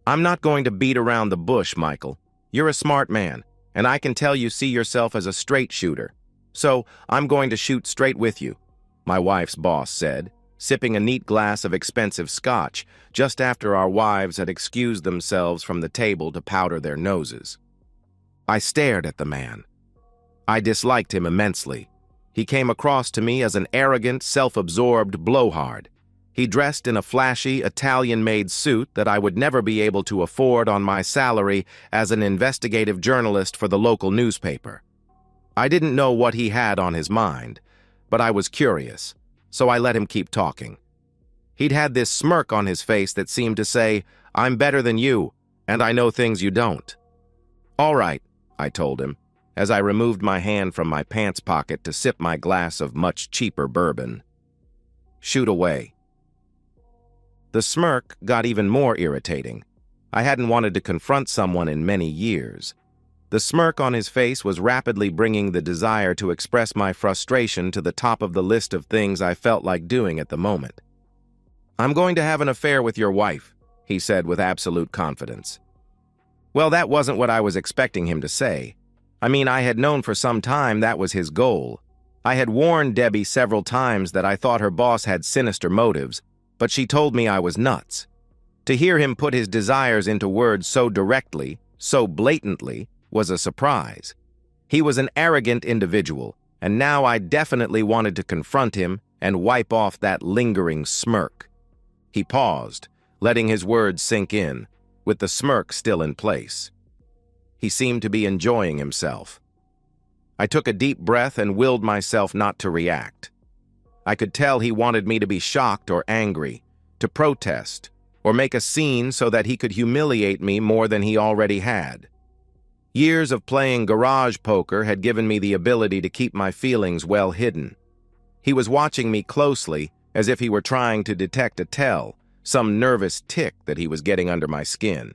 I'm not going to beat around the bush, Michael. You're a smart man, and I can tell you see yourself as a straight shooter. So, I'm going to shoot straight with you, my wife's boss said, sipping a neat glass of expensive scotch just after our wives had excused themselves from the table to powder their noses. I stared at the man. I disliked him immensely. He came across to me as an arrogant, self-absorbed blowhard. He dressed in a flashy, Italian-made suit that I would never be able to afford on my salary as an investigative journalist for the local newspaper. I didn't know what he had on his mind, but I was curious, so I let him keep talking. He'd had this smirk on his face that seemed to say, "I'm better than you, and I know things you don't." "All right," I told him, as I removed my hand from my pants pocket to sip my glass of much cheaper bourbon. "Shoot away." The smirk got even more irritating. I hadn't wanted to confront someone in many years. The smirk on his face was rapidly bringing the desire to express my frustration to the top of the list of things I felt like doing at the moment. "I'm going to have an affair with your wife," he said with absolute confidence. Well, that wasn't what I was expecting him to say. I mean, I had known for some time that was his goal. I had warned Debbie several times that I thought her boss had sinister motives, but she told me I was nuts. To hear him put his desires into words so directly, so blatantly, was a surprise. He was an arrogant individual, and now I definitely wanted to confront him and wipe off that lingering smirk. He paused, letting his words sink in, with the smirk still in place. He seemed to be enjoying himself. I took a deep breath and willed myself not to react. I could tell he wanted me to be shocked or angry, to protest, or make a scene so that he could humiliate me more than he already had. Years of playing garage poker had given me the ability to keep my feelings well hidden. He was watching me closely, as if he were trying to detect a tell, some nervous tick that he was getting under my skin.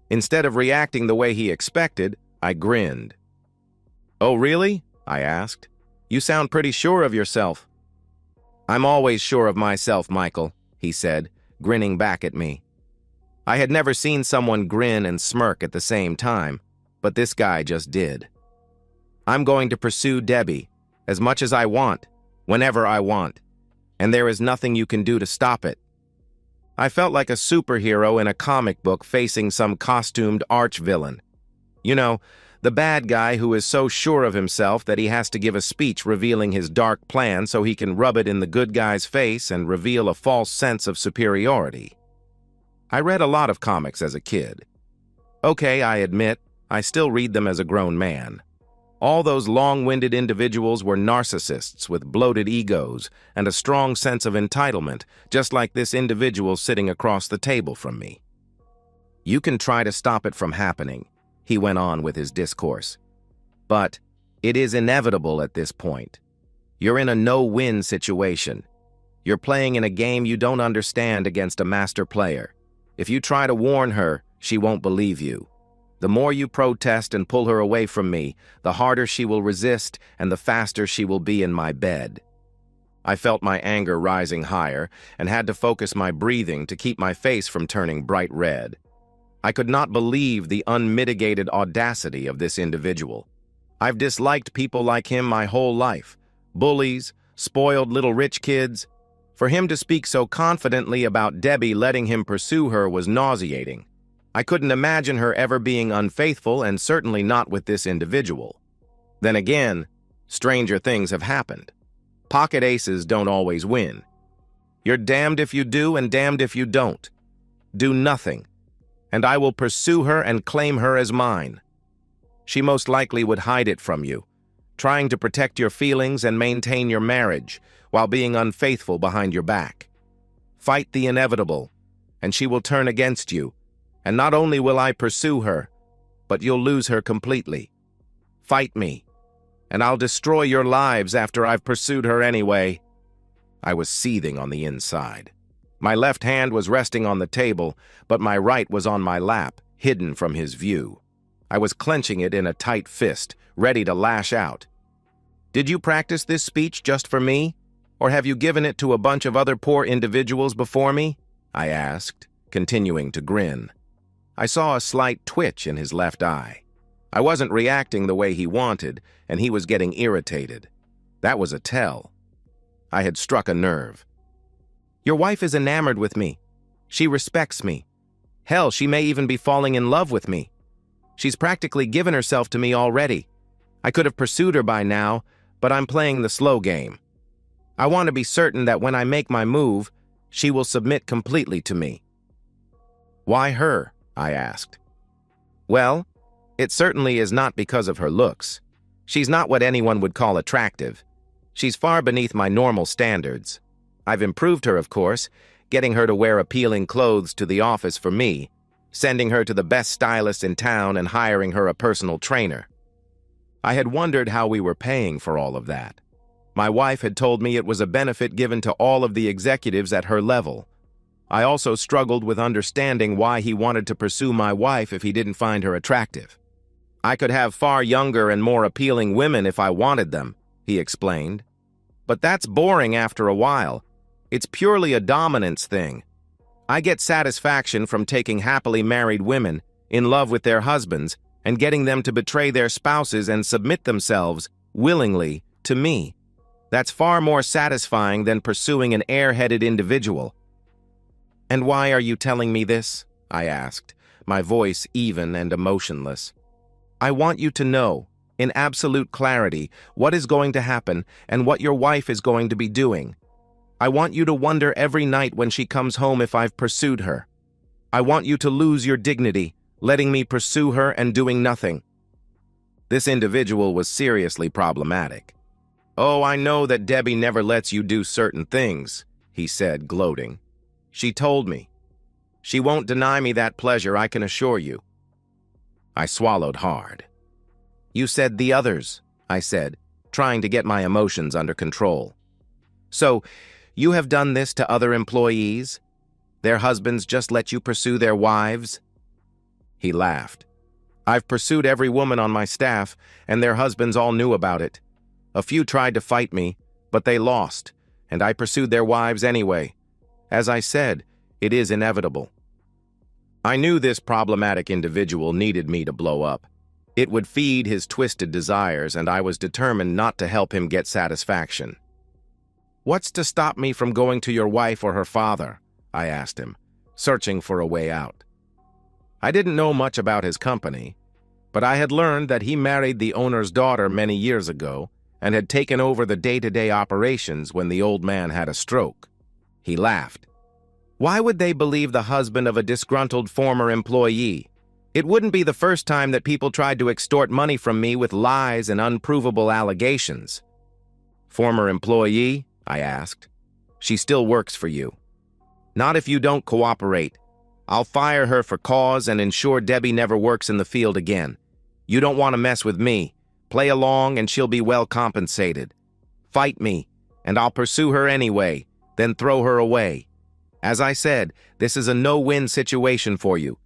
Instead of reacting the way he expected, I grinned. "Oh, really?" I asked. "You sound pretty sure of yourself." "I'm always sure of myself, Michael," he said, grinning back at me. I had never seen someone grin and smirk at the same time, but this guy just did. "I'm going to pursue Debbie, as much as I want, whenever I want, and there is nothing you can do to stop it." I felt like a superhero in a comic book facing some costumed arch-villain. You know, the bad guy who is so sure of himself that he has to give a speech revealing his dark plan so he can rub it in the good guy's face and reveal a false sense of superiority. I read a lot of comics as a kid. Okay, I admit, I still read them as a grown man. All those long-winded individuals were narcissists with bloated egos and a strong sense of entitlement, just like this individual sitting across the table from me. "You can try to stop it from happening," he went on with his discourse. "But it is inevitable at this point. You're in a no-win situation. You're playing in a game you don't understand against a master player. If you try to warn her, she won't believe you. The more you protest and pull her away from me, the harder she will resist and the faster she will be in my bed." I felt my anger rising higher and had to focus my breathing to keep my face from turning bright red. I could not believe the unmitigated audacity of this individual. I've disliked people like him my whole life. Bullies, spoiled little rich kids. For him to speak so confidently about Debbie letting him pursue her was nauseating. I couldn't imagine her ever being unfaithful, and certainly not with this individual. Then again, stranger things have happened. Pocket aces don't always win. You're damned if you do and damned if you don't. Do nothing, and I will pursue her and claim her as mine. She most likely would hide it from you, trying to protect your feelings and maintain your marriage while being unfaithful behind your back. Fight the inevitable, and she will turn against you. And not only will I pursue her, but you'll lose her completely. Fight me, and I'll destroy your lives after I've pursued her anyway." I was seething on the inside. My left hand was resting on the table, but my right was on my lap, hidden from his view. I was clenching it in a tight fist, ready to lash out. "Did you practice this speech just for me, or have you given it to a bunch of other poor individuals before me?" I asked, continuing to grin. I saw a slight twitch in his left eye. I wasn't reacting the way he wanted, and he was getting irritated. That was a tell. I had struck a nerve. Your wife is enamored with me. She respects me. Hell, she may even be falling in love with me. She's practically given herself to me already. I could have pursued her by now, but I'm playing the slow game. I want to be certain that when I make my move, she will submit completely to me. Why her? I asked. Well, it certainly is not because of her looks. She's not what anyone would call attractive. She's far beneath my normal standards. I've improved her, of course, getting her to wear appealing clothes to the office for me, sending her to the best stylist in town and hiring her a personal trainer. I had wondered how we were paying for all of that. My wife had told me it was a benefit given to all of the executives at her level. I also struggled with understanding why he wanted to pursue my wife if he didn't find her attractive. I could have far younger and more appealing women if I wanted them, he explained. But that's boring after a while. It's purely a dominance thing. I get satisfaction from taking happily married women, in love with their husbands, and getting them to betray their spouses and submit themselves, willingly, to me. That's far more satisfying than pursuing an airheaded individual. And why are you telling me this? I asked, my voice even and emotionless. I want you to know, in absolute clarity, what is going to happen and what your wife is going to be doing. I want you to wonder every night when she comes home if I've pursued her. I want you to lose your dignity, letting me pursue her and doing nothing. This individual was seriously problematic. Oh, I know that Debbie never lets you do certain things, he said, gloating. She told me. She won't deny me that pleasure, I can assure you. I swallowed hard. You said the others, I said, trying to get my emotions under control. So, you have done this to other employees? Their husbands just let you pursue their wives? He laughed. I've pursued every woman on my staff, and their husbands all knew about it. A few tried to fight me, but they lost, and I pursued their wives anyway. As I said, it is inevitable. I knew this problematic individual needed me to blow up. It would feed his twisted desires, and I was determined not to help him get satisfaction. What's to stop me from going to your wife or her father? I asked him, searching for a way out. I didn't know much about his company, but I had learned that he married the owner's daughter many years ago and had taken over the day-to-day operations when the old man had a stroke. He laughed. Why would they believe the husband of a disgruntled former employee? It wouldn't be the first time that people tried to extort money from me with lies and unprovable allegations. Former employee? I asked. She still works for you. Not if you don't cooperate. I'll fire her for cause and ensure Debbie never works in the field again. You don't want to mess with me. Play along and she'll be well compensated. Fight me, and I'll pursue her anyway, then throw her away. As I said, this is a no-win situation for you.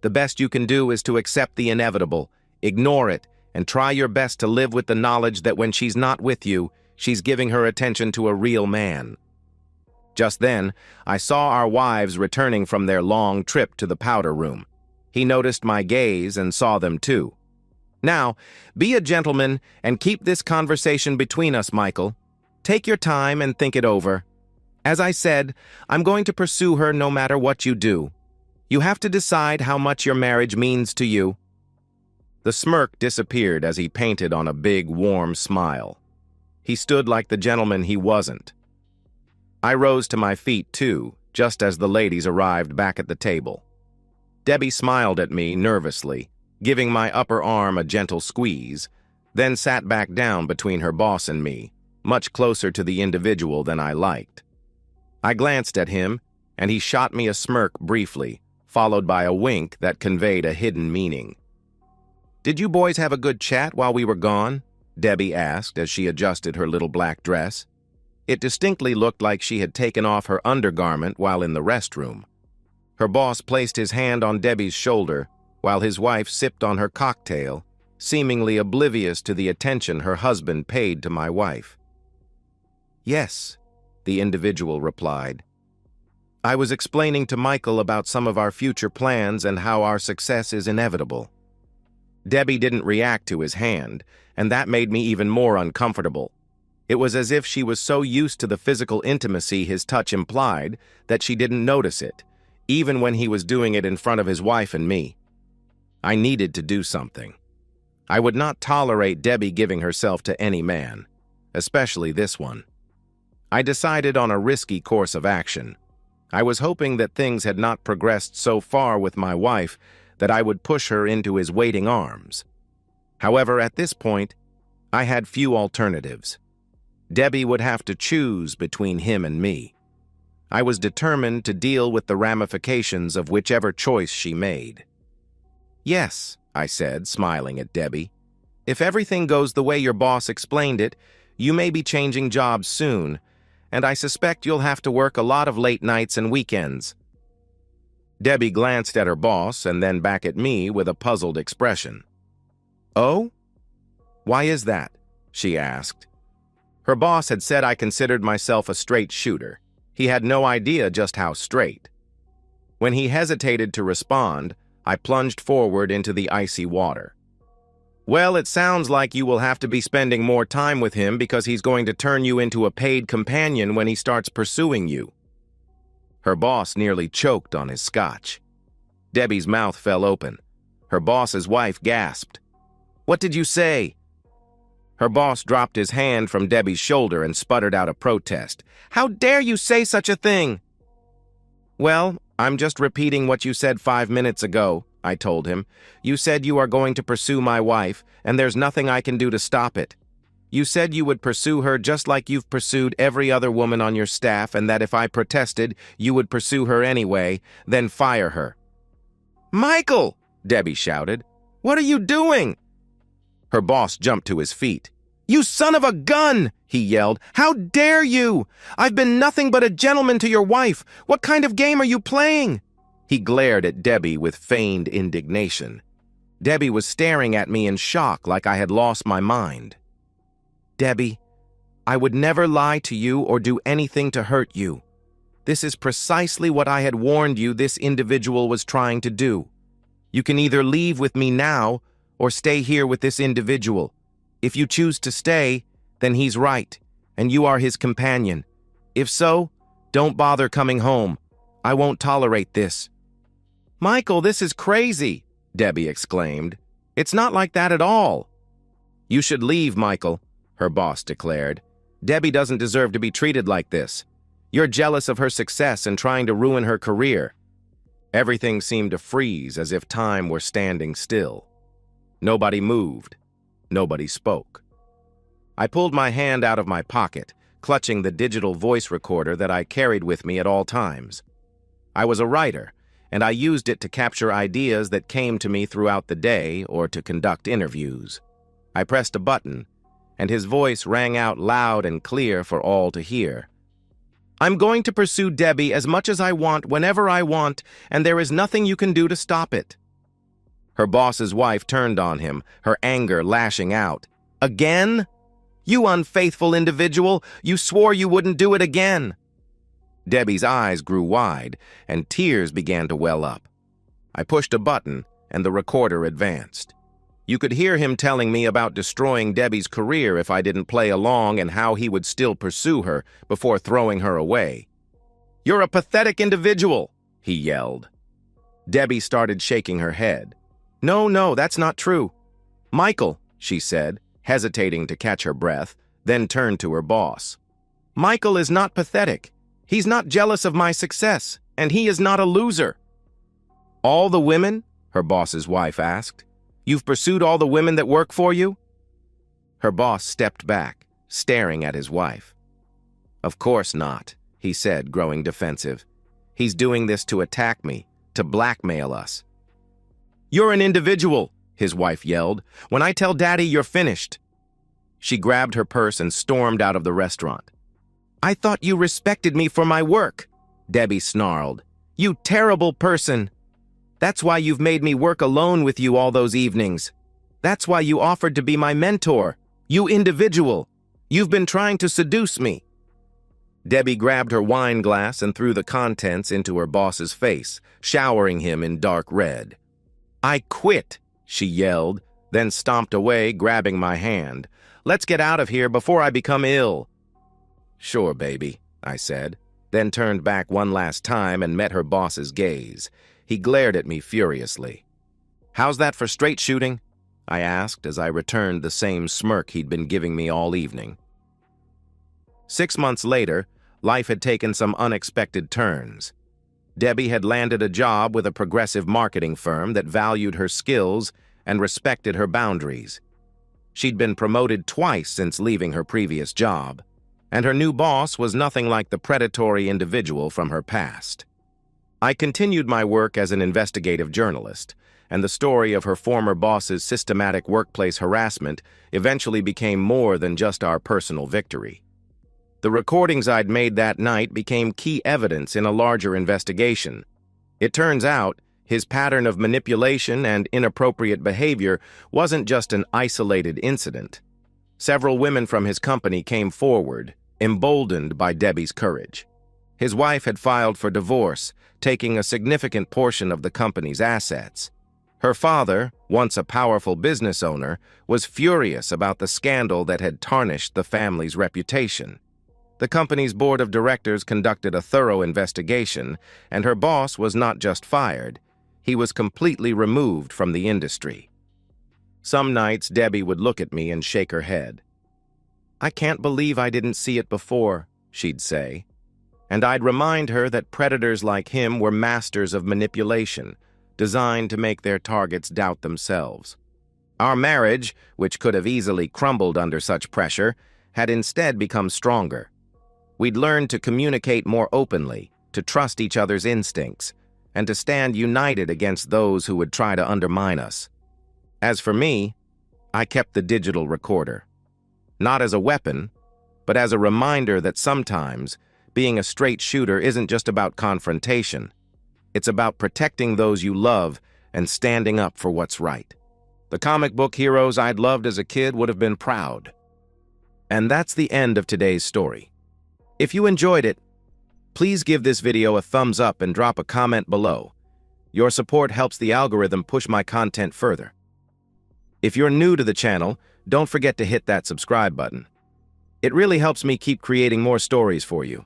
The best you can do is to accept the inevitable, ignore it, and try your best to live with the knowledge that when she's not with you, she's giving her attention to a real man. Just then, I saw our wives returning from their long trip to the powder room. He noticed my gaze and saw them too. Now, be a gentleman and keep this conversation between us, Michael. Take your time and think it over. As I said, I'm going to pursue her no matter what you do. You have to decide how much your marriage means to you. The smirk disappeared as he painted on a big, warm smile. He stood like the gentleman he wasn't. I rose to my feet, too, just as the ladies arrived back at the table. Debbie smiled at me nervously, giving my upper arm a gentle squeeze, then sat back down between her boss and me, much closer to the individual than I liked. I glanced at him, and he shot me a smirk briefly, followed by a wink that conveyed a hidden meaning. "Did you boys have a good chat while we were gone?" Debbie asked as she adjusted her little black dress. It distinctly looked like she had taken off her undergarment while in the restroom. Her boss placed his hand on Debbie's shoulder while his wife sipped on her cocktail, seemingly oblivious to the attention her husband paid to my wife. "Yes," the individual replied. I was explaining to Michael about some of our future plans and how our success is inevitable. Debbie didn't react to his hand, and that made me even more uncomfortable. It was as if she was so used to the physical intimacy his touch implied that she didn't notice it, even when he was doing it in front of his wife and me. I needed to do something. I would not tolerate Debbie giving herself to any man, especially this one. I decided on a risky course of action. I was hoping that things had not progressed so far with my wife that I would push her into his waiting arms. However, at this point, I had few alternatives. Debbie would have to choose between him and me. I was determined to deal with the ramifications of whichever choice she made. "Yes," I said, smiling at Debbie. "If everything goes the way your boss explained it, you may be changing jobs soon, and I suspect you'll have to work a lot of late nights and weekends." Debbie glanced at her boss and then back at me with a puzzled expression. "Oh? Why is that?" she asked. Her boss had said I considered myself a straight shooter. He had no idea just how straight. When he hesitated to respond, I plunged forward into the icy water. "Well, it sounds like you will have to be spending more time with him because he's going to turn you into a paid companion when he starts pursuing you." Her boss nearly choked on his scotch. Debbie's mouth fell open. Her boss's wife gasped. "What did you say?" Her boss dropped his hand from Debbie's shoulder and sputtered out a protest. "How dare you say such a thing?" "Well, I'm just repeating what you said 5 minutes ago," I told him. "You said you are going to pursue my wife, and there's nothing I can do to stop it. You said you would pursue her just like you've pursued every other woman on your staff, and that if I protested, you would pursue her anyway, then fire her." "Michael!" Debbie shouted. "What are you doing?" Her boss jumped to his feet. "You son of a gun!" he yelled. "How dare you? I've been nothing but a gentleman to your wife. What kind of game are you playing?" He glared at Debbie with feigned indignation. Debbie was staring at me in shock like I had lost my mind. "Debbie, I would never lie to you or do anything to hurt you. This is precisely what I had warned you this individual was trying to do. You can either leave with me now or stay here with this individual. If you choose to stay, then he's right, and you are his companion. If so, don't bother coming home. I won't tolerate this." "Michael, this is crazy," Debbie exclaimed. "It's not like that at all." "You should leave, Michael," her boss declared. "Debbie doesn't deserve to be treated like this. You're jealous of her success and trying to ruin her career." Everything seemed to freeze as if time were standing still. Nobody moved. Nobody spoke. I pulled my hand out of my pocket, clutching the digital voice recorder that I carried with me at all times. I was a writer, and I used it to capture ideas that came to me throughout the day or to conduct interviews. I pressed a button, and his voice rang out loud and clear for all to hear. "I'm going to pursue Debbie as much as I want, whenever I want, and there is nothing you can do to stop it." Her boss's wife turned on him, her anger lashing out. "Again? You unfaithful individual! You swore you wouldn't do it again!" Debbie's eyes grew wide, and tears began to well up. I pushed a button, and the recorder advanced. You could hear him telling me about destroying Debbie's career if I didn't play along and how he would still pursue her before throwing her away. "You're a pathetic individual," he yelled. Debbie started shaking her head. No, that's not true." "Michael," she said, hesitating to catch her breath, then turned to her boss. "Michael is not pathetic. He's not jealous of my success, and he is not a loser." "All the women?" her boss's wife asked. "You've pursued all the women that work for you?" Her boss stepped back, staring at his wife. "Of course not," he said, growing defensive. "He's doing this to attack me, to blackmail us." "You're an individual," his wife yelled. "When I tell Daddy, you're finished." She grabbed her purse and stormed out of the restaurant. "I thought you respected me for my work," Debbie snarled. "You terrible person. That's why you've made me work alone with you all those evenings. That's why you offered to be my mentor. You individual. You've been trying to seduce me." Debbie grabbed her wine glass and threw the contents into her boss's face, showering him in dark red. "I quit," she yelled, then stomped away, grabbing my hand. "Let's get out of here before I become ill." "Sure, baby," I said, then turned back one last time and met her boss's gaze. He glared at me furiously. "How's that for straight shooting?" I asked as I returned the same smirk he'd been giving me all evening. 6 months later, life had taken some unexpected turns. Debbie had landed a job with a progressive marketing firm that valued her skills and respected her boundaries. She'd been promoted twice since leaving her previous job, and her new boss was nothing like the predatory individual from her past. I continued my work as an investigative journalist, and the story of her former boss's systematic workplace harassment eventually became more than just our personal victory. The recordings I'd made that night became key evidence in a larger investigation. It turns out, his pattern of manipulation and inappropriate behavior wasn't just an isolated incident. Several women from his company came forward, emboldened by Debbie's courage. His wife had filed for divorce, taking a significant portion of the company's assets. Her father, once a powerful business owner, was furious about the scandal that had tarnished the family's reputation. The company's board of directors conducted a thorough investigation, and her boss was not just fired, he was completely removed from the industry. Some nights, Debbie would look at me and shake her head. "I can't believe I didn't see it before," she'd say. And I'd remind her that predators like him were masters of manipulation, designed to make their targets doubt themselves. Our marriage, which could have easily crumbled under such pressure, had instead become stronger. We'd learned to communicate more openly, to trust each other's instincts, and to stand united against those who would try to undermine us. As for me, I kept the digital recorder. Not as a weapon, but as a reminder that sometimes being a straight shooter isn't just about confrontation. It's about protecting those you love and standing up for what's right. The comic book heroes I'd loved as a kid would have been proud. And that's the end of today's story. If you enjoyed it, please give this video a thumbs up and drop a comment below. Your support helps the algorithm push my content further. If you're new to the channel, don't forget to hit that subscribe button. It really helps me keep creating more stories for you.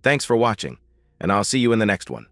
Thanks for watching, and I'll see you in the next one.